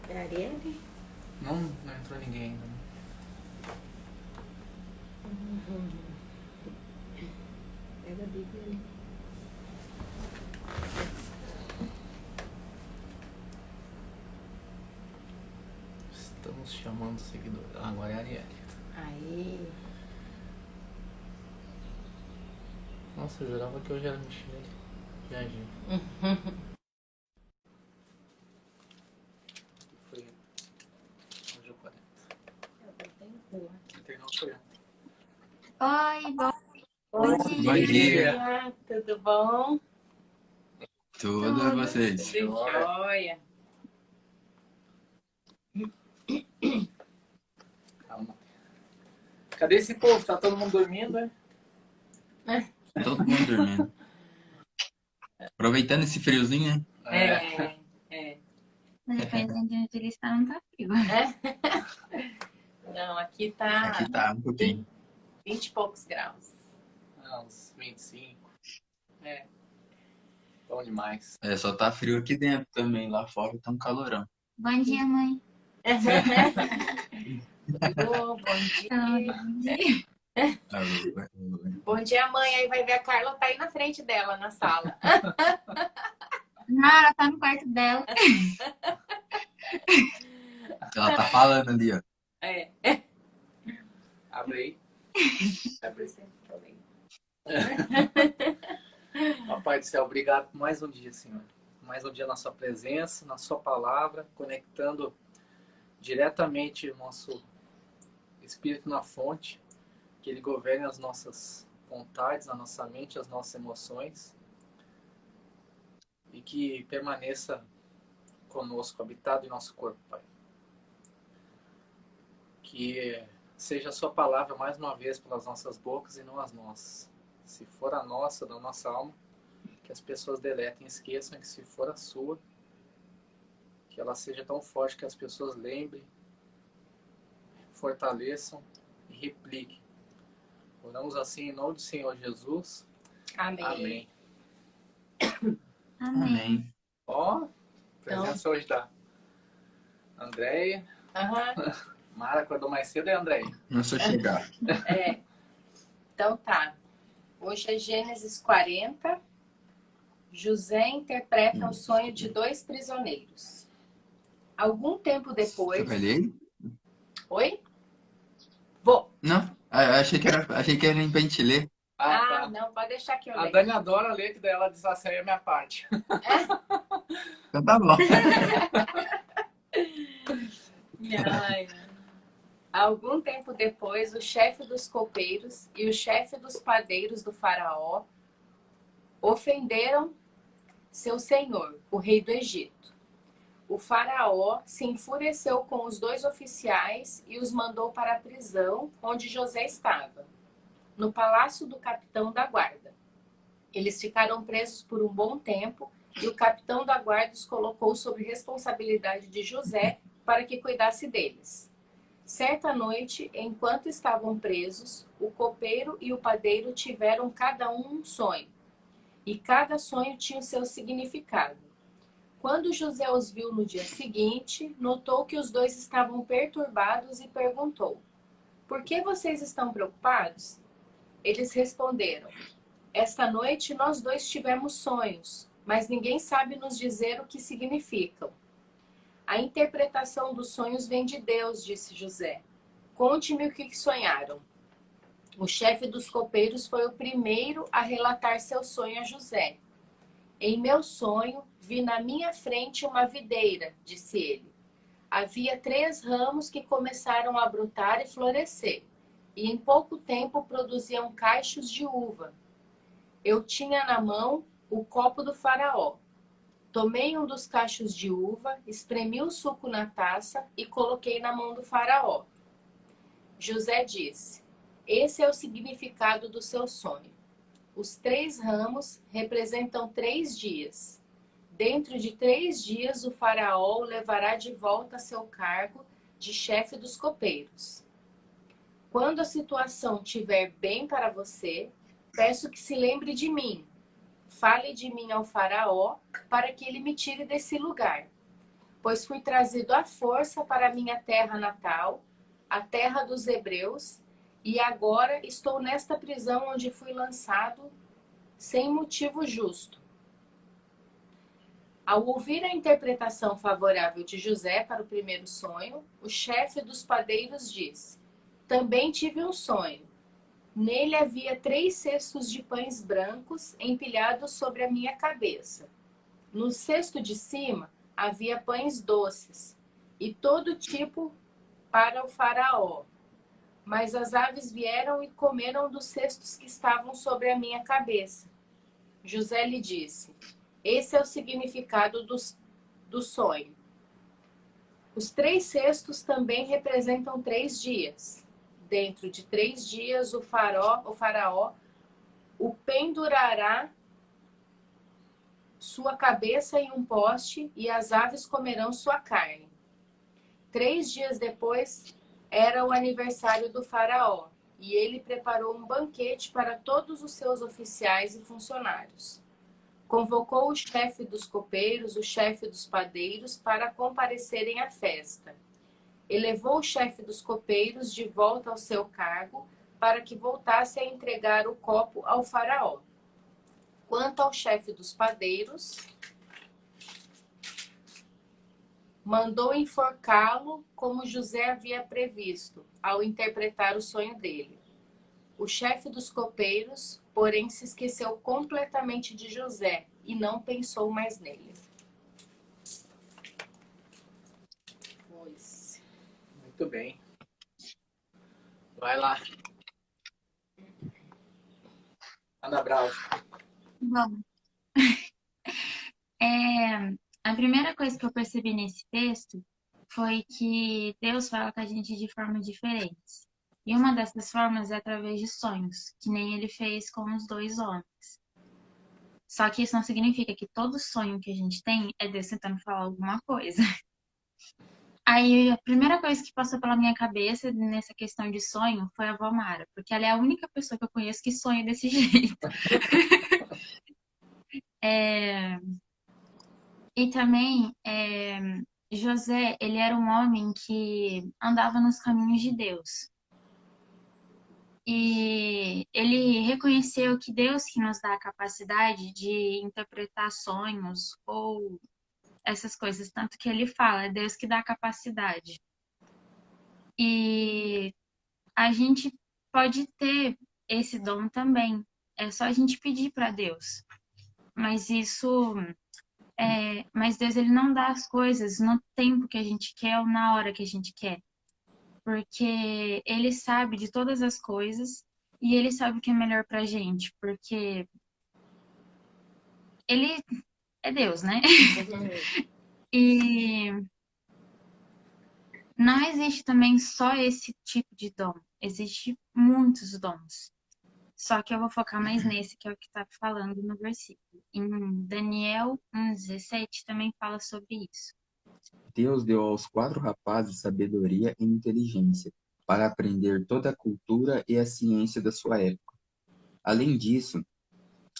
É a Arielle? Não entrou ninguém ainda. Né? Pega a Bíblia ali. Estamos chamando seguidores. Agora é a Arielle. Aí. Nossa, eu jurava que eu já era Michelle. Já. Foi hoje é 40. Internal foi. Oi, Bom dia. Bom dia. Tudo bom? Tudo a vocês? Tudo jóia. Calma. Cadê esse povo? Tá todo mundo dormindo, né? Todo mundo dormindo. Aproveitando esse friozinho, né? Dependendo de onde eles estão, não tá frio. Não, aqui tá Aqui tá um pouquinho. 20 e poucos graus. Uns 25. É. Bom demais. É, só tá frio aqui dentro também. Lá fora tá um calorão. Bom dia, mãe. Bom dia. Bom dia. Bom dia, mãe. Aí vai ver a Carla tá aí na frente dela, na sala. Não, ela tá no quarto dela. Ela tá falando ali, ó. É. Abre aí. Abre sempre que eu leio. Papai do céu, obrigado por mais um dia, Senhor. Mais um dia na sua presença, na sua palavra, conectando diretamente o nosso espírito na fonte, que ele governe as nossas vontades, a nossa mente, as nossas emoções, e que permaneça conosco, habitado em nosso corpo, Pai. Que seja a sua palavra mais uma vez pelas nossas bocas e não as nossas. Se for a nossa, da nossa alma, que as pessoas deletem, esqueçam, que se for a sua, que ela seja tão forte que as pessoas lembrem, fortaleçam e repliquem. Oramos assim em nome do Senhor Jesus. Amém. Amém. Amém. Ó, presença hoje da Andréia. Mara acordou mais cedo, é Andréia? Não sou chegar. Então tá. Hoje é Gênesis 40. José interpreta o sonho de 2 prisioneiros. Algum tempo depois... Você vai ler? Oi? Vou. Não? Achei que era pra gente ler. Tá. Não, pode deixar que eu A leio. Dani adora ler, que daí ela diz assim, é a minha parte. Então tá bom. Ai. Algum tempo depois, o chefe dos copeiros e o chefe dos padeiros do faraó ofenderam seu senhor, o rei do Egito. O faraó se enfureceu com os 2 oficiais e os mandou para a prisão onde José estava, no palácio do capitão da guarda. Eles ficaram presos por um bom tempo e o capitão da guarda os colocou sob responsabilidade de José para que cuidasse deles. Certa noite, enquanto estavam presos, o copeiro e o padeiro tiveram cada um sonho, e cada sonho tinha o seu significado. Quando José os viu no dia seguinte, notou que os 2 estavam perturbados e perguntou: "Por que vocês estão preocupados?" Eles responderam: "Esta noite nós 2 tivemos sonhos, mas ninguém sabe nos dizer o que significam." "A interpretação dos sonhos vem de Deus", disse José. "Conte-me o que sonharam." O chefe dos copeiros foi o primeiro a relatar seu sonho a José. "Em meu sonho, vi na minha frente uma videira", disse ele. "Havia 3 ramos que começaram a brotar e florescer, e em pouco tempo produziam cachos de uva. Eu tinha na mão o copo do faraó. Tomei um dos cachos de uva, espremi o suco na taça e coloquei na mão do faraó." José disse: "Esse é o significado do seu sonho. Os 3 ramos representam 3 dias. Dentro de 3 dias, o faraó o levará de volta a seu cargo de chefe dos copeiros. Quando a situação estiver bem para você, peço que se lembre de mim. Fale de mim ao faraó para que ele me tire desse lugar. pois fui trazido à força para a minha terra natal, a terra dos hebreus, e agora estou nesta prisão onde fui lançado sem motivo justo. Ao ouvir a interpretação favorável de José para o primeiro sonho, o chefe dos padeiros disse: Também tive um sonho. Nele havia 3 cestos de pães brancos empilhados sobre a minha cabeça. No cesto de cima havia pães doces e todo tipo para o faraó. Mas as aves vieram e comeram dos cestos que estavam sobre a minha cabeça. José lhe disse: Esse é o significado do sonho. Os 3 cestos também representam 3 dias. Dentro de 3 dias, o faraó o pendurará sua cabeça em um poste e as aves comerão sua carne. 3 dias depois era o aniversário do faraó e ele preparou um banquete para todos os seus oficiais e funcionários. Convocou o chefe dos copeiros, o chefe dos padeiros para comparecerem à festa. Elevou o chefe dos copeiros de volta ao seu cargo para que voltasse a entregar o copo ao faraó. Quanto ao chefe dos padeiros, mandou enforcá-lo como José havia previsto, ao interpretar o sonho dele. O chefe dos copeiros, porém, se esqueceu completamente de José e não pensou mais nele. Pois. Muito bem. Vai lá. Ana Brau. Bom, a primeira coisa que eu percebi nesse texto foi que Deus fala com a gente de formas diferentes. E uma dessas formas é através de sonhos, que nem ele fez com os 2 homens. Só que isso não significa que todo sonho que a gente tem é Deus tentando falar alguma coisa. Aí a primeira coisa que passou pela minha cabeça nessa questão de sonho foi a avó Mara, porque ela é a única pessoa que eu conheço que sonha desse jeito. E também, José, ele era um homem que andava nos caminhos de Deus. E ele reconheceu que Deus que nos dá a capacidade de interpretar sonhos ou essas coisas, tanto que ele fala, é Deus que dá a capacidade. E a gente pode ter esse dom também. É só a gente pedir para Deus. Mas mas Deus ele não dá as coisas no tempo que a gente quer ou na hora que a gente quer, porque ele sabe de todas as coisas e ele sabe o que é melhor pra gente, porque ele é Deus, né? E não existe também só esse tipo de dom, existe muitos dons. Só que eu vou focar mais nesse, que é o que está falando no versículo. Em Daniel 1,17 também fala sobre isso. Deus deu aos 4 rapazes sabedoria e inteligência para aprender toda a cultura e a ciência da sua época. Além disso,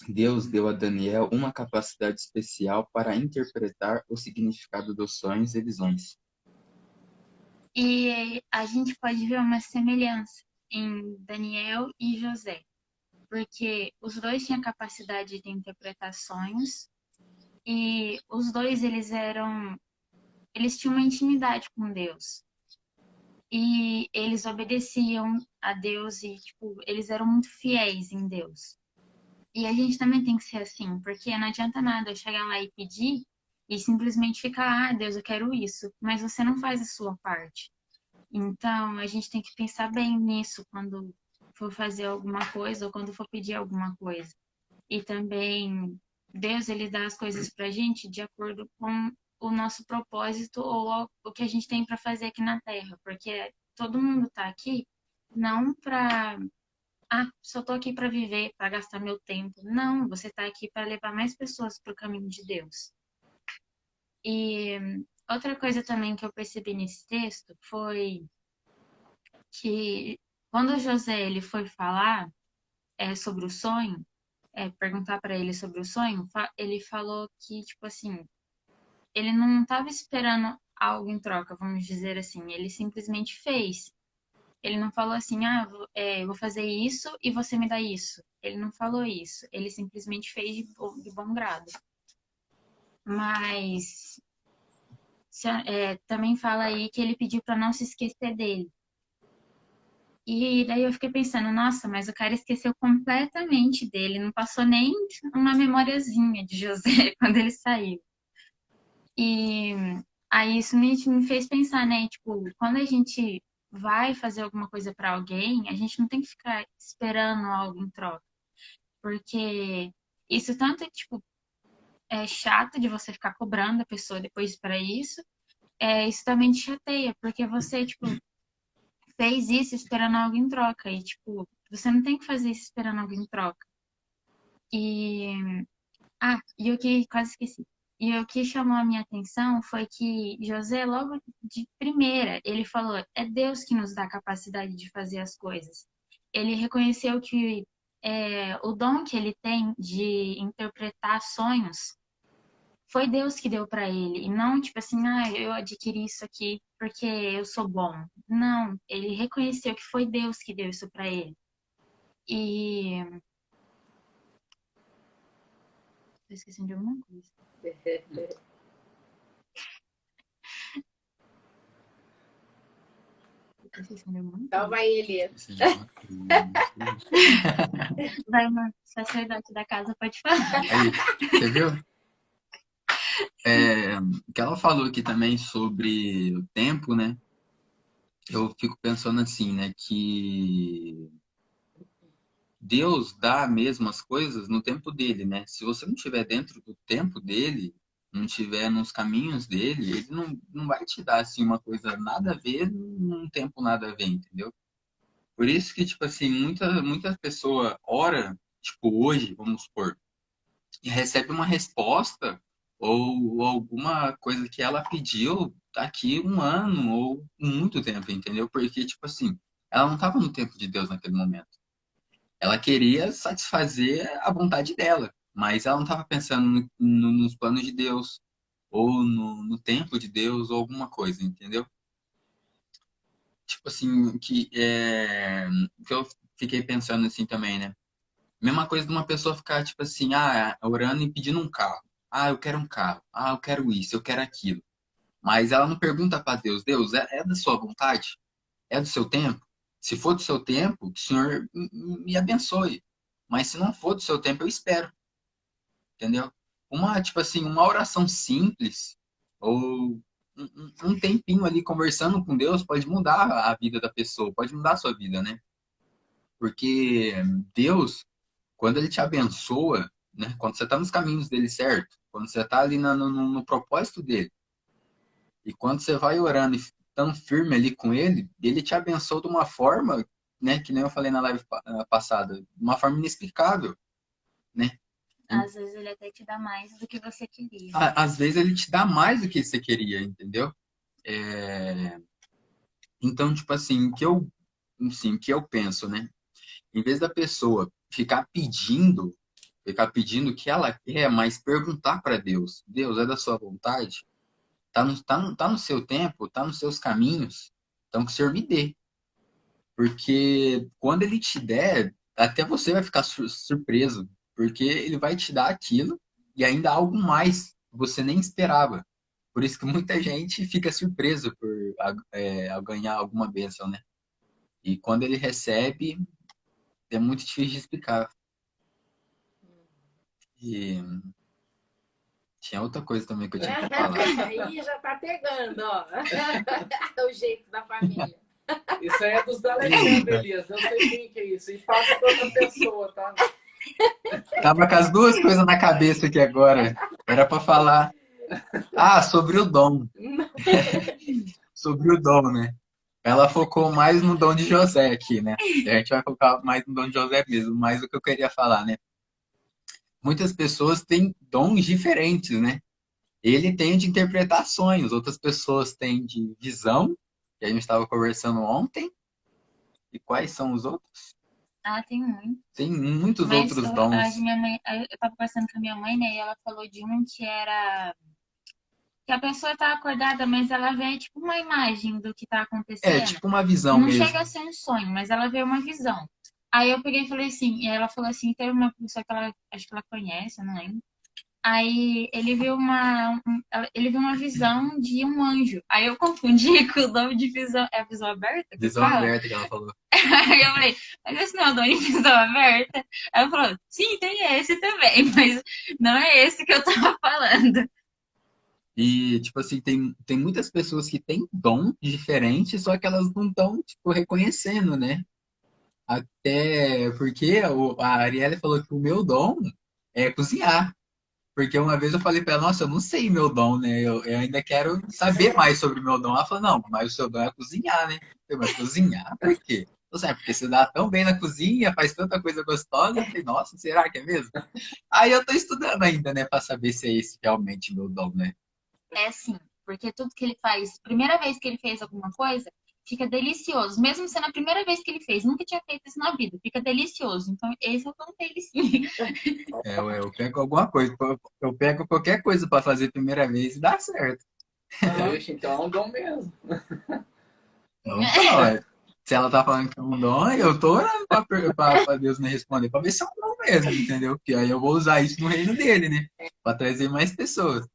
Deus deu a Daniel uma capacidade especial para interpretar o significado dos sonhos e visões. E a gente pode ver uma semelhança em Daniel e José, porque os dois tinham capacidade de interpretar sonhos e os dois eles tinham uma intimidade com Deus. E eles obedeciam a Deus e tipo, eles eram muito fiéis em Deus. E a gente também tem que ser assim, porque não adianta nada eu chegar lá e pedir e simplesmente ficar, Deus, eu quero isso, mas você não faz a sua parte. Então, a gente tem que pensar bem nisso quando for fazer alguma coisa ou quando for pedir alguma coisa. E também, Deus, ele dá as coisas pra gente de acordo com o nosso propósito ou o que a gente tem para fazer aqui na Terra, porque todo mundo tá aqui não pra só tô aqui para viver, para gastar meu tempo. Não, você tá aqui para levar mais pessoas para o caminho de Deus. E outra coisa também que eu percebi nesse texto foi que quando José ele foi falar sobre o sonho, perguntar para ele sobre o sonho, ele falou que tipo assim, ele não estava esperando algo em troca, vamos dizer assim. Ele simplesmente fez. Ele não falou assim, eu vou fazer isso e você me dá isso. Ele não falou isso. Ele simplesmente fez de bom grado. Mas também fala aí que ele pediu para não se esquecer dele. E daí eu fiquei pensando, nossa, mas o cara esqueceu completamente dele, não passou nem uma memoriazinha de José quando ele saiu. E aí isso me fez pensar, né? Tipo, quando a gente vai fazer alguma coisa para alguém, a gente não tem que ficar esperando algo em troca. Porque isso tanto é, tipo, é chato de você ficar cobrando a pessoa depois para isso, isso também te chateia, porque você, tipo, fez isso esperando algo em troca. E, tipo, você não tem que fazer isso esperando algo em troca. E. E o que quase esqueci. E o que chamou a minha atenção foi que José, logo de primeira, ele falou: é Deus que nos dá a capacidade de fazer as coisas. Ele reconheceu que o dom que ele tem de interpretar sonhos foi Deus que deu para ele. E não tipo assim, eu adquiri isso aqui porque eu sou bom. Não, ele reconheceu que foi Deus que deu isso para ele. E. Tô esquecendo de alguma coisa. Tô esquecendo de alguma Então coisa. vai, Elias. Vai, mano. Sacerdote da casa pode falar. Aí, você viu? O que ela falou aqui também sobre o tempo, né? Eu fico pensando assim, né? Que Deus dá mesmo as coisas no tempo dele, né? Se você não estiver dentro do tempo dele, não estiver nos caminhos dele, ele não vai te dar assim uma coisa nada a ver num tempo nada a ver, entendeu? Por isso que, tipo assim, muita pessoa ora, tipo, hoje, vamos supor, e recebe uma resposta ou alguma coisa que ela pediu daqui um ano ou muito tempo, entendeu? Porque, tipo assim, ela não estava no tempo de Deus naquele momento. Ela queria satisfazer a vontade dela, mas ela não estava pensando nos planos de Deus ou no tempo de Deus ou alguma coisa, entendeu? Tipo assim, que eu fiquei pensando assim também, né? Mesma coisa de uma pessoa ficar, tipo assim, orando e pedindo um carro. Eu quero um carro. Eu quero isso, eu quero aquilo. Mas ela não pergunta para Deus, Deus, é da sua vontade? É do seu tempo? Se for do seu tempo, que o Senhor me abençoe. Mas se não for do seu tempo, eu espero, entendeu? Tipo assim, uma oração simples ou um tempinho ali conversando com Deus pode mudar a vida da pessoa, pode mudar a sua vida, né? Porque Deus, quando ele te abençoa, né? Quando você está nos caminhos dele certo, quando você está ali no propósito dele, e quando você vai orando e tão firme ali com ele, ele te abençoa de uma forma, né? Que nem eu falei na live passada, de uma forma inexplicável, né? Às vezes ele até te dá mais do que você queria. Às vezes ele te dá mais do que você queria, entendeu? Então, tipo assim, o que eu penso, né? Em vez da pessoa ficar pedindo o que ela quer, mas perguntar para Deus, Deus, é da sua vontade? Tá no seu tempo, tá nos seus caminhos, então que o Senhor me dê. Porque quando ele te der, até você vai ficar surpreso, porque ele vai te dar aquilo e ainda algo mais que você nem esperava. Por isso que muita gente fica surpreso ao ganhar alguma bênção, né? E quando ele recebe, é muito difícil de explicar. E tinha outra coisa também que eu tinha que falar. Aí já tá pegando, ó. O jeito da família. Isso aí é dos da Alexandre, Elias. Não sei quem que é isso. E passa pra outra pessoa, tá? Tava com as duas coisas na cabeça aqui agora. Era para falar. Sobre o dom. Sobre o dom, né? Ela focou mais no dom de José aqui, né? E a gente vai focar mais no dom de José mesmo, mas o que eu queria falar, né? Muitas pessoas têm dons diferentes, né? Ele tem de interpretar sonhos, outras pessoas têm de visão, que a gente estava conversando ontem. E quais são os outros? Tem muito. Tem muitos Mas outros dons. minha mãe, eu tava conversando com a minha mãe, né? E ela falou de um que era que a pessoa tá acordada, mas ela vê tipo uma imagem do que tá É acontecendo. tipo uma visão Não mesmo. chega a ser um sonho, mas ela vê uma visão. Aí eu peguei e falei assim, e ela falou assim, teve uma pessoa que ela, acho que ela conhece, eu não lembro. Aí ele viu uma visão de um anjo. Aí eu confundi com o nome de visão. É a visão aberta que Visão fala? aberta que ela falou. Aí eu falei, mas esse não é o nome de visão aberta? Aí ela falou, sim, tem esse também, mas não é esse que eu tava falando. E, tipo assim, tem muitas pessoas que têm dom diferente, só que elas não estão, tipo, reconhecendo, né? Até porque a Arielle falou que o meu dom é cozinhar. Porque uma vez eu falei pra ela, nossa, eu não sei meu dom, né? Eu ainda quero saber mais sobre o meu dom. Ela falou, não, mas o seu dom é cozinhar, né? Eu falei, mas cozinhar? Por quê? Eu falei, porque você dá tão bem na cozinha, faz tanta coisa gostosa. Eu falei, nossa, será que é mesmo? Aí eu tô estudando ainda, né, pra saber se é esse realmente meu dom, né? É assim, porque tudo que ele faz, primeira vez que ele fez alguma coisa, fica delicioso. Mesmo sendo a primeira vez que ele fez, nunca tinha feito isso na vida, fica delicioso. Então, esse é o dom dele, sim. Eu pego alguma coisa, eu pego qualquer coisa pra fazer a primeira vez e dá certo. Vixe, então é um dom mesmo. Então, se ela tá falando que é um dom, eu tô orando pra Deus me responder, pra ver se é um dom mesmo, entendeu? Porque aí eu vou usar isso no reino dele, né? Pra trazer mais pessoas.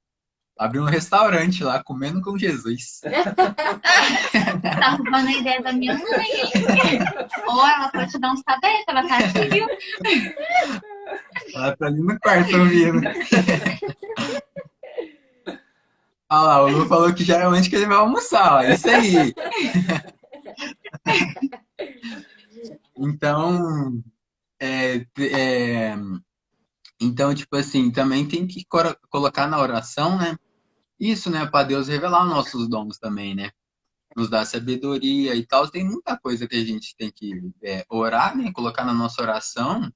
Abrir um restaurante lá, comendo com Jesus. Tá roubando a ideia da minha mãe, hein? Ou ela pode te dar uns tabetes, ela tá aqui, viu? Ela tá ali no quarto ouvindo. Olha lá, o Lu falou que geralmente que ele vai almoçar, ó. Isso aí. Então, é, é, então, tipo assim, também tem que colocar na oração, né? Isso, né? Para Deus revelar os nossos dons também, né? Nos dar sabedoria e tal. Tem muita coisa que a gente tem que orar, né? Colocar na nossa oração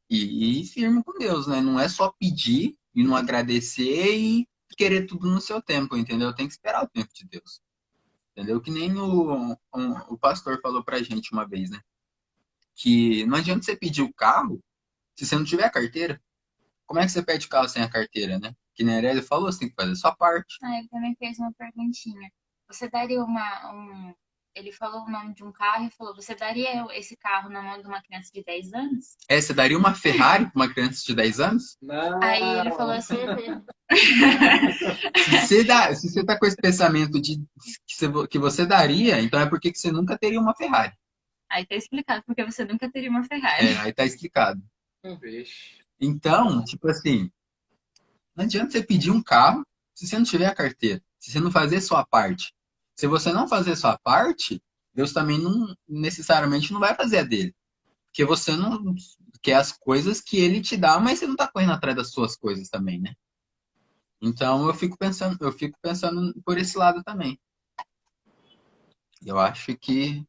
e ir firme com Deus, né? Não é só pedir e não agradecer e querer tudo no seu tempo, entendeu? Tem que esperar o tempo de Deus. Entendeu? Que nem o pastor falou pra gente uma vez, né? Que não adianta você pedir o carro se você não tiver a carteira. Como é que você pede carro sem a carteira, né? Que nem a Aurélia falou, você tem que fazer a sua parte. Ah, ele também fez uma perguntinha. Você daria Ele falou o nome de um carro e falou: você daria esse carro na mão de uma criança de 10 anos? Você daria uma Ferrari pra uma criança de 10 anos? Aí ele falou Não. assim: Se você tá com esse pensamento de que você daria, então é porque que você nunca teria uma Ferrari. aí tá explicado porque você nunca teria uma Ferrari. Aí tá explicado. Vixe. Então, tipo assim, não adianta você pedir um carro se você não tiver a carteira, se você não fazer a sua parte. Se você não fazer a sua parte, Deus também não necessariamente não vai fazer a dele. Porque você não quer as coisas que ele te dá, mas você não tá correndo atrás das suas coisas também, né? Então eu fico pensando por esse lado também. Eu acho que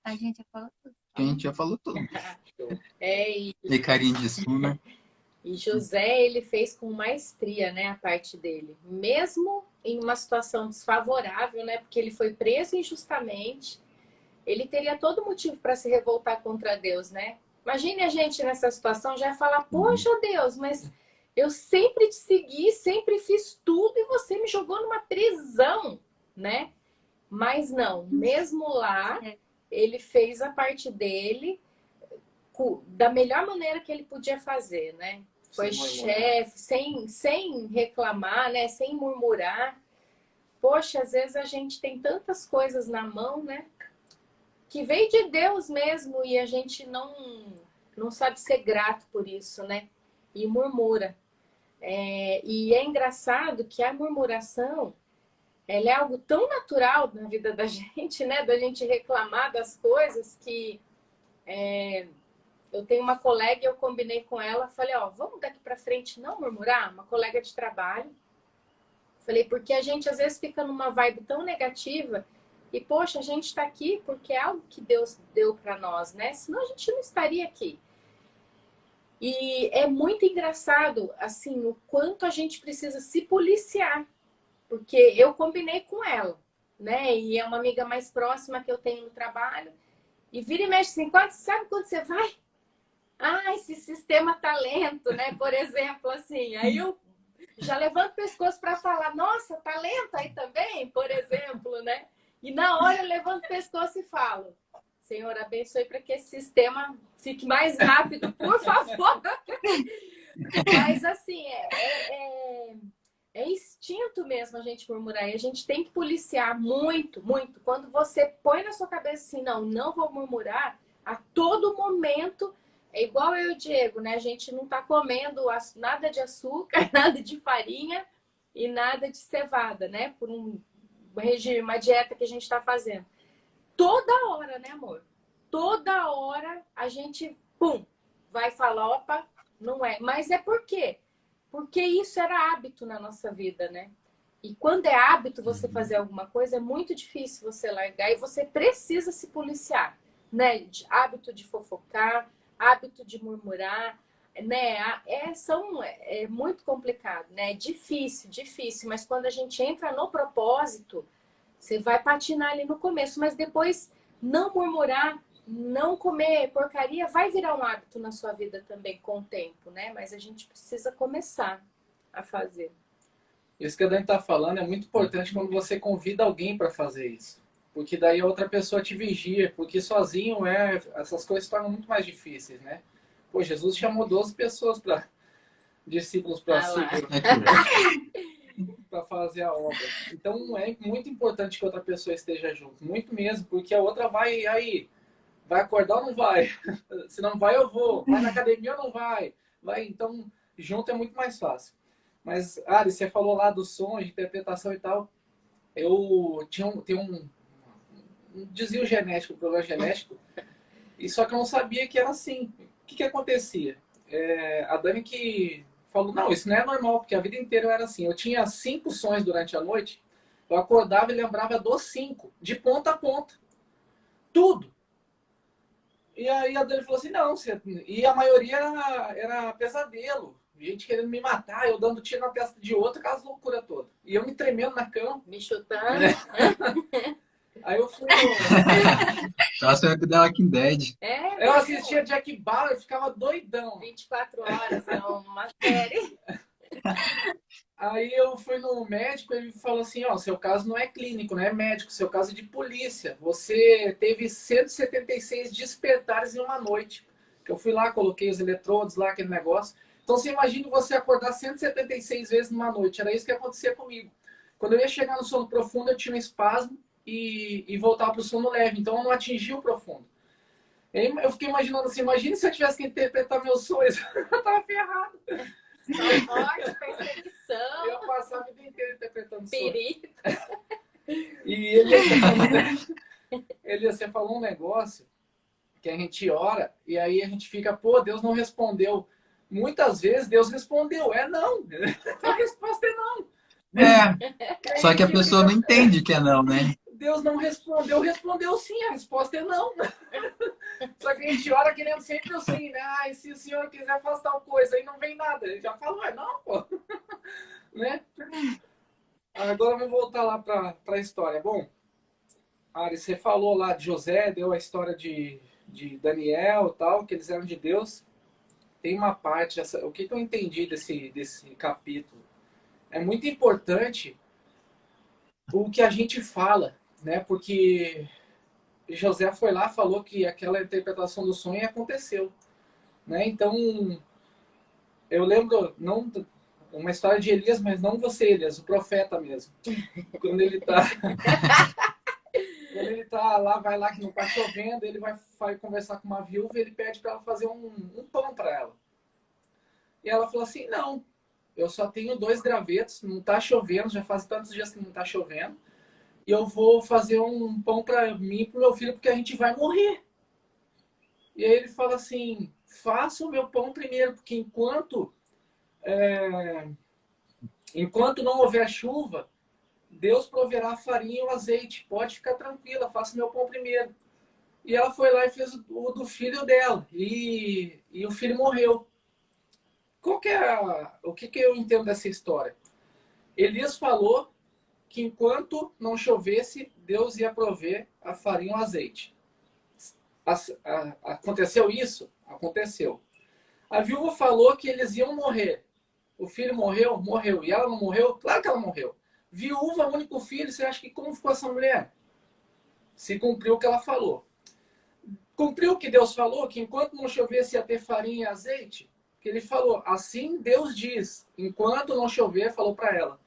A gente já falou tudo. a gente já falou tudo. E E carinho de suma. José, ele fez com maestria, né, a parte dele. Mesmo em uma situação desfavorável, né, porque ele foi preso injustamente, ele teria todo motivo para se revoltar contra Deus, né? Imagine a gente nessa situação já falar, poxa Deus, mas eu sempre te segui, sempre fiz tudo e você me jogou numa prisão, né? Mas não, mesmo lá, ele fez a parte dele da melhor maneira que ele podia fazer, né? Foi chefe, sem reclamar, né? Sem murmurar. Poxa, às vezes a gente tem tantas coisas na mão, né? Que veio de Deus mesmo e a gente não sabe ser grato por isso, né? E murmura. E é engraçado que a murmuração, ela é algo tão natural na vida da gente, né? Da gente reclamar das coisas que... Eu tenho uma colega e eu combinei com ela, falei, ó, vamos daqui pra frente não murmurar? Uma colega de trabalho. Falei, porque a gente às vezes fica numa vibe tão negativa e, poxa, a gente tá aqui porque é algo que Deus deu pra nós, né? Senão a gente não estaria aqui. E é muito engraçado, assim, o quanto a gente precisa se policiar. Porque eu combinei com ela, né? E é uma amiga mais próxima que eu tenho no trabalho. E vira e mexe assim, sabe quando você vai? Ah, esse sistema tá lento, né? Por exemplo, assim. Aí eu Já levanta o pescoço para falar, nossa, tá lento aí também, por exemplo, né? E na hora eu levanto o pescoço e falo, Senhor, abençoe para que esse sistema fique mais rápido, por favor. Mas assim, é instinto mesmo a gente murmurar. E a gente tem que policiar muito, muito. Quando você põe na sua cabeça assim, não vou murmurar, a todo momento, é igual eu e o Diego, né? A gente não tá comendo nada de açúcar, nada de farinha e nada de cevada, né? Por um regime, uma dieta que a gente tá fazendo. Toda hora, né, amor? Toda hora a gente, pum, vai falar, opa, não é. Mas é por quê? Porque isso era hábito na nossa vida, né? E quando é hábito você fazer alguma coisa, é muito difícil você largar e você precisa se policiar, né? Hábito de fofocar, hábito de murmurar, né? É muito complicado, né? É difícil, mas quando a gente entra no propósito, você vai patinar ali no começo, mas depois não murmurar, não comer porcaria, vai virar um hábito na sua vida também com o tempo, né? Mas a gente precisa começar a fazer. Isso que a Dani está falando é muito importante quando você convida alguém para fazer isso. Porque daí a outra pessoa te vigia, porque sozinho essas coisas se tornam muito mais difíceis, né? Pô, Jesus chamou 12 pessoas discípulos para para fazer a obra. Então é muito importante que outra pessoa esteja junto, muito mesmo, porque a outra vai acordar ou não vai? Se não vai, eu vou. Vai na academia ou não vai? Vai, então junto é muito mais fácil. Mas, Ari, você falou lá do som, de interpretação e tal. Eu tenho um desvio genético, um problema genético, e só que eu não sabia que era assim. O que acontecia? A Dani que falou, não, isso não é normal, porque a vida inteira eu era assim. Eu tinha 5 sonhos durante a noite, eu acordava e lembrava dos 5, de ponta a ponta. Tudo. E aí a Dani falou assim, não, e a maioria era pesadelo. Gente querendo me matar, eu dando tiro na testa de outro, aquelas loucuras todas. E eu me tremendo na cama. Me chutando. Aí eu fui... Só se eu The Walking Dead. Eu assistia Jack Bauer e ficava doidão. 24 horas, é uma série. Aí eu fui no médico e ele falou assim, ó, seu caso não é clínico, não é médico, seu caso é de polícia. Você teve 176 despertares em uma noite. Eu fui lá, coloquei os eletrodos lá, aquele negócio. Então você imagina você acordar 176 vezes numa noite. Era isso que acontecia comigo. Quando eu ia chegar no sono profundo, eu tinha um espasmo e voltava para o sono leve. Então eu não atingia o profundo. Eu fiquei imaginando assim, imagina se eu tivesse que interpretar meus sonhos. Eu tava ferrado. Morte, perseguição. Eu passava a vida inteira interpretando perigo. E você falou um negócio que a gente ora e aí a gente fica, pô, Deus não respondeu. Muitas vezes Deus respondeu, não. A resposta é não. Só que a pessoa não entende que é não, né? Deus não respondeu, respondeu sim, a resposta é não. Só que a gente ora querendo sempre o sim, né? E se o senhor quiser fazer tal coisa, aí não vem nada. Ele já falou, não, pô. Né? Agora vamos voltar lá para a história. Bom, Ari, você falou lá de José, deu a história de Daniel e tal, que eles eram de Deus. Tem uma parte, o que eu entendi desse capítulo? É muito importante o que a gente fala, né? Porque José foi lá, falou que aquela interpretação do sonho aconteceu, né? Então, eu lembro, não uma história de Elias, mas não você, Elias, o profeta mesmo. Quando ele tá lá, vai lá que não tá chovendo, ele vai conversar com uma viúva e ele pede para ela fazer um pão para ela. E ela falou assim, não, eu só tenho 2 gravetos, não tá chovendo, já faz tantos dias que não tá chovendo, e eu vou fazer um pão para mim e pro meu filho, porque a gente vai morrer. E aí ele fala assim, faça o meu pão primeiro, porque enquanto não houver chuva, Deus proverá a farinha e o azeite. Pode ficar tranquila, faça o meu pão primeiro. E ela foi lá e fez o do filho dela. E o filho morreu. O que eu entendo dessa história? Elias falou que enquanto não chovesse, Deus ia prover a farinha e o azeite. Aconteceu isso? Aconteceu. A viúva falou que eles iam morrer. O filho morreu? Morreu. E ela não morreu? Claro que ela morreu. Viúva, único filho, você acha que como ficou essa mulher? Se cumpriu o que ela falou. Cumpriu o que Deus falou, que enquanto não chovesse ia ter farinha e azeite, que ele falou, assim Deus diz, enquanto não chover, falou para ela.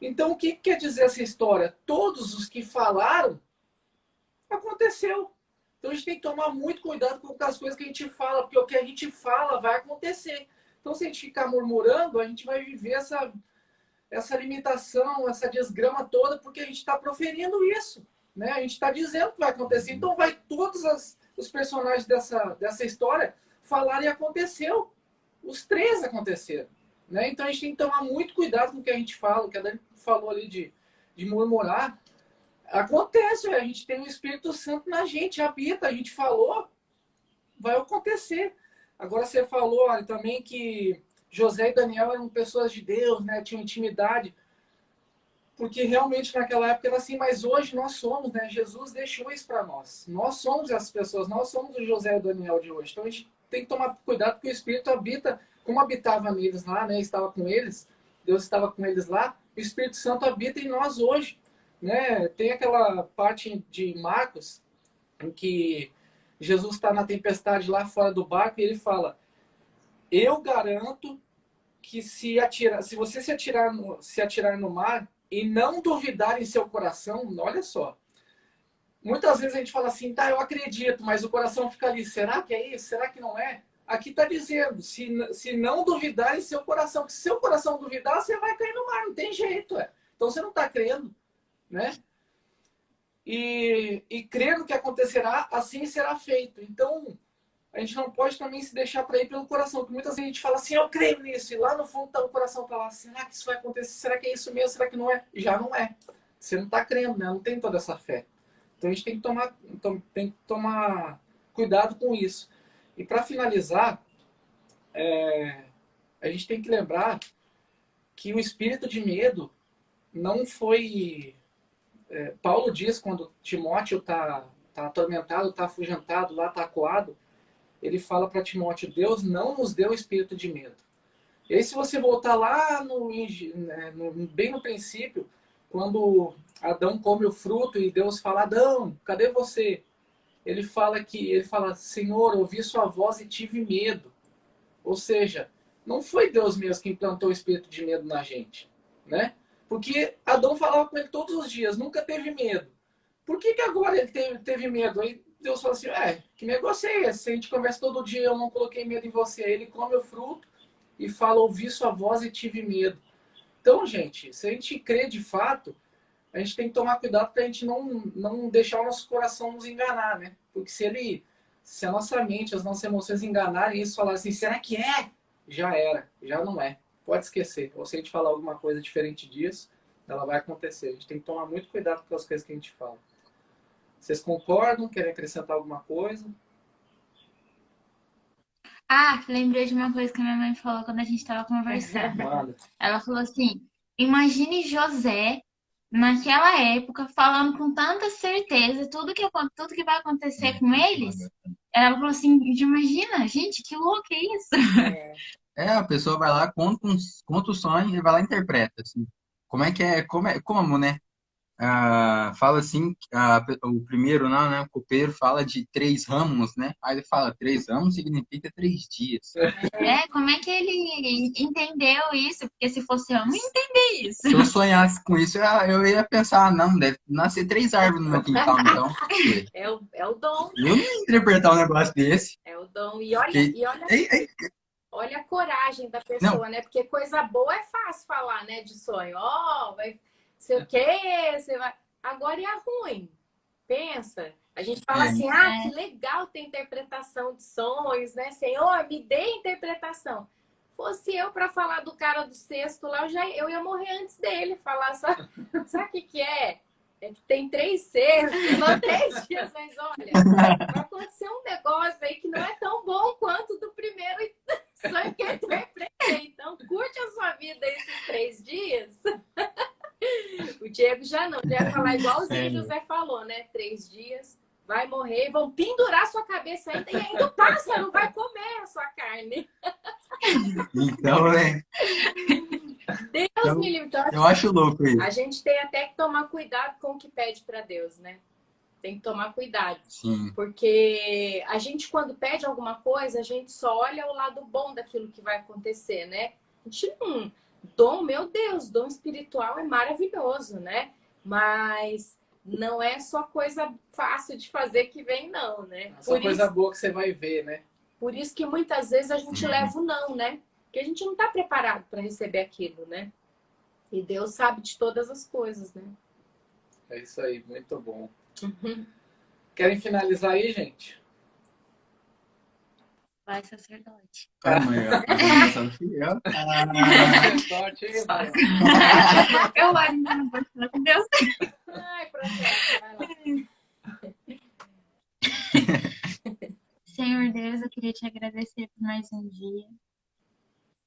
Então, o que quer dizer essa história? Todos os que falaram, aconteceu. Então, a gente tem que tomar muito cuidado com as coisas que a gente fala, porque o que a gente fala vai acontecer. Então, se a gente ficar murmurando, a gente vai viver essa limitação, essa desgrama toda, porque a gente está proferindo isso. Né? A gente está dizendo que vai acontecer. Então, vai todos os personagens dessa história falarem e aconteceu. Os 3 aconteceram. Né? Então, a gente tem que tomar muito cuidado com o que a gente fala. O que a Dani falou ali de murmurar. Acontece, a gente tem o Espírito Santo na gente, habita. A gente falou, vai acontecer. Agora, você falou olha, também que José e Daniel eram pessoas de Deus, né? Tinham intimidade. Porque realmente naquela época era assim, mas hoje nós somos, né? Jesus deixou isso para nós. Nós somos essas pessoas, nós somos o José e o Daniel de hoje. Então a gente tem que tomar cuidado porque o Espírito habita, como habitava neles lá, né? Estava com eles, Deus estava com eles lá, o Espírito Santo habita em nós hoje. Né? Tem aquela parte de Marcos em que Jesus está na tempestade lá fora do barco e ele fala, eu garanto que se você se atirar no mar e não duvidar em seu coração, olha só. Muitas vezes a gente fala assim, tá, eu acredito, mas o coração fica ali, será que é isso? Será que não é? Aqui está dizendo, se não duvidar em seu coração, que se seu coração duvidar, você vai cair no mar, não tem jeito. Então você não está crendo, né? E crendo que acontecerá, assim será feito. Então, a gente não pode também se deixar para ir pelo coração, porque muitas vezes a gente fala assim, eu creio nisso, e lá no fundo o coração está lá, será que isso vai acontecer? Será que é isso mesmo? Será que não é? Já não é. Você não está crendo, né? Não tem toda essa fé. Então a gente tem que tomar cuidado com isso. E para finalizar, a gente tem que lembrar que o espírito de medo não foi... Paulo diz quando Timóteo está atormentado, está afugentado, lá está acuado, ele fala para Timóteo, Deus não nos deu espírito de medo. E aí se você voltar lá bem no princípio, quando Adão come o fruto e Deus fala, Adão, cadê você? Ele fala, Senhor, ouvi sua voz e tive medo. Ou seja, não foi Deus mesmo que implantou o espírito de medo na gente, né? Porque Adão falava com ele todos os dias, nunca teve medo. Por que agora ele teve medo? Aí Deus fala assim, que negócio é esse? A gente conversa todo dia, eu não coloquei medo em você. Aí ele come o fruto e fala, ouvi sua voz e tive medo. Então, gente, se a gente crê de fato, a gente tem que tomar cuidado para a gente não deixar o nosso coração nos enganar, né? Porque se a nossa mente, as nossas emoções enganarem isso, falar assim, será que é? Já era, já não é. Pode esquecer. Ou se a gente falar alguma coisa diferente disso, ela vai acontecer. A gente tem que tomar muito cuidado com as coisas que a gente fala. Vocês concordam? Querem acrescentar alguma coisa? Lembrei de uma coisa que minha mãe falou quando a gente estava conversando. Manda. Ela falou assim, imagine José naquela época falando com tanta certeza tudo que vai acontecer com eles. Ela falou assim, imagina, gente, que louco é isso? A pessoa vai lá, conta o sonho e vai lá e interpreta, assim. Como, né? Fala assim, o primeiro lá, né? O copeiro fala de 3 ramos, né? Aí ele fala, 3 ramos significa 3 dias. Como é que ele entendeu isso? Porque se fosse eu, não ia entender isso. Se eu sonhasse com isso, eu ia pensar, não, deve nascer 3 árvores no meu quintal, então. É o dom. Eu não ia interpretar um negócio desse. É o dom. E olha a coragem da pessoa, né? Porque coisa boa é fácil falar, né? De sonho. Vai sei o quê, você vai... Agora é ruim. Pensa. A gente fala assim, que legal ter interpretação de sonhos, né? Senhor, me dê interpretação. Fosse eu para falar do cara do cesto lá, eu ia morrer antes dele. Falar, sabe o que é? É que tem 3 cestos, não 3 dias, mas olha, vai acontecer um negócio aí que não é tão bom quanto do primeiro sonho que eu interpretei. Então, curte a sua vida esses 3 dias. O Diego já não, ele ia falar igualzinho o José falou, né? 3 dias, vai morrer, vão pendurar sua cabeça ainda e ainda o pássaro vai comer a sua carne. Então, né? Deus Então, me livre. Então, eu acho louco isso. a gente tem até que tomar cuidado com o que pede para Deus, né? Tem que tomar cuidado. Sim. Porque a gente, quando pede alguma coisa, a gente só olha o lado bom daquilo que vai acontecer, né? A gente não... Dom, meu Deus, dom espiritual é maravilhoso, né? Mas não é só coisa fácil de fazer que vem, não, né? É só coisa boa que você vai ver, né? Por isso que muitas vezes a gente leva o não, né? Porque a gente não está preparado para receber aquilo, né? E Deus sabe de todas as coisas, né? É isso aí, muito bom. Querem finalizar aí, gente? Vai, sacerdote. Calma aí, ó. Eu. Sorte aí, vai. Eu ainda não vou falar com Deus. Ai, processo, vai lá. Senhor Deus, eu queria te agradecer por mais um dia.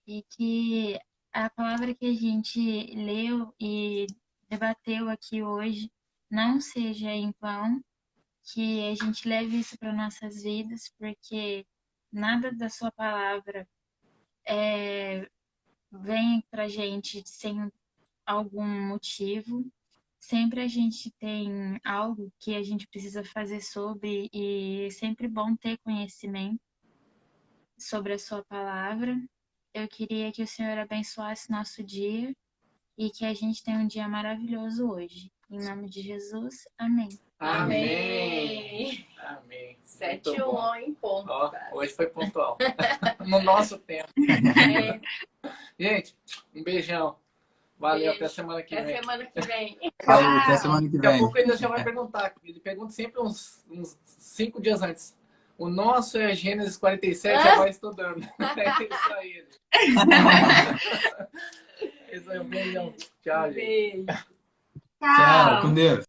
E que a palavra que a gente leu e debateu aqui hoje não seja em vão, que a gente leve isso para nossas vidas, porque nada da sua palavra vem para a gente sem algum motivo. Sempre a gente tem algo que a gente precisa fazer sobre, e é sempre bom ter conhecimento sobre a sua palavra. Eu queria que o Senhor abençoasse nosso dia e que a gente tenha um dia maravilhoso hoje. Em nome de Jesus, amém. Amém. Amém. 7h01 em ponto. Ó, tá? hoje foi pontual. No nosso tempo. É, Gente, um beijão. Valeu, Beijo. até semana que até vem. semana que vem. Falou, até semana que Daqui a vem. pouco ele já vai perguntar. Ele pergunta sempre uns 5 dias antes. O nosso é Gênesis 47, já vai estudando. É isso aí. É isso aí, um beijão. Tchau, gente. Beijo. Tchau, com Deus.